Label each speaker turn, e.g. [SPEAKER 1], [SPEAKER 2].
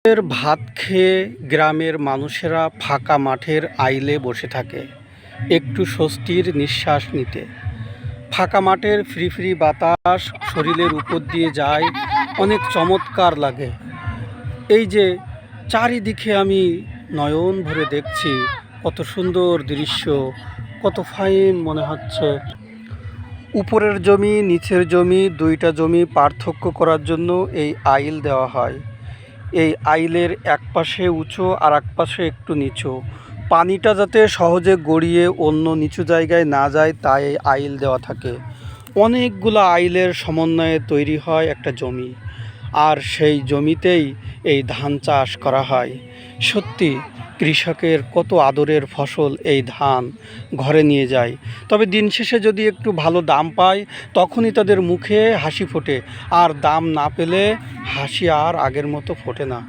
[SPEAKER 1] এর ভাত খেয়ে গ্রামের মানুষেরা ফাঁকা মাঠের আইলে বসে থাকে একটু স্বস্তির নিঃশ্বাস নিতে। ফাঁকা মাঠের ফ্রি ফ্রি বাতাস শরীরের উপর দিয়ে যায়, অনেক চমৎকার লাগে। এই যে চারিদিকে আমি নয়ন ভরে দেখছি, কত সুন্দর দৃশ্য, কত ফাইন মনে হচ্ছে। উপরের জমি নিচের জমি দুইটা জমি পার্থক্য করার জন্য এই আইল দেওয়া হয়। এই আইলের এক পাশে উঁচু আর এক পাশে একটু নিচু, পানিটা যাতে সহজে গড়িয়ে অন্য নিচু জায়গায় না যায় তাই এই আইল দেওয়া থাকে। অনেকগুলো আইলের সমন্বয়ে তৈরি হয় একটা জমি, আর সেই জমিতেই এই ধান চাষ করা হয়। সত্যি কৃষকের কত আদরের ফসল এই ধান ঘরে নিয়ে যায়। তবে দিন শেষে যদি একটু ভালো দাম পায় তখনই তাদের মুখে হাসি ফোটে, আর দাম না পেলে হাসি আর আগের মতো ফোটে না।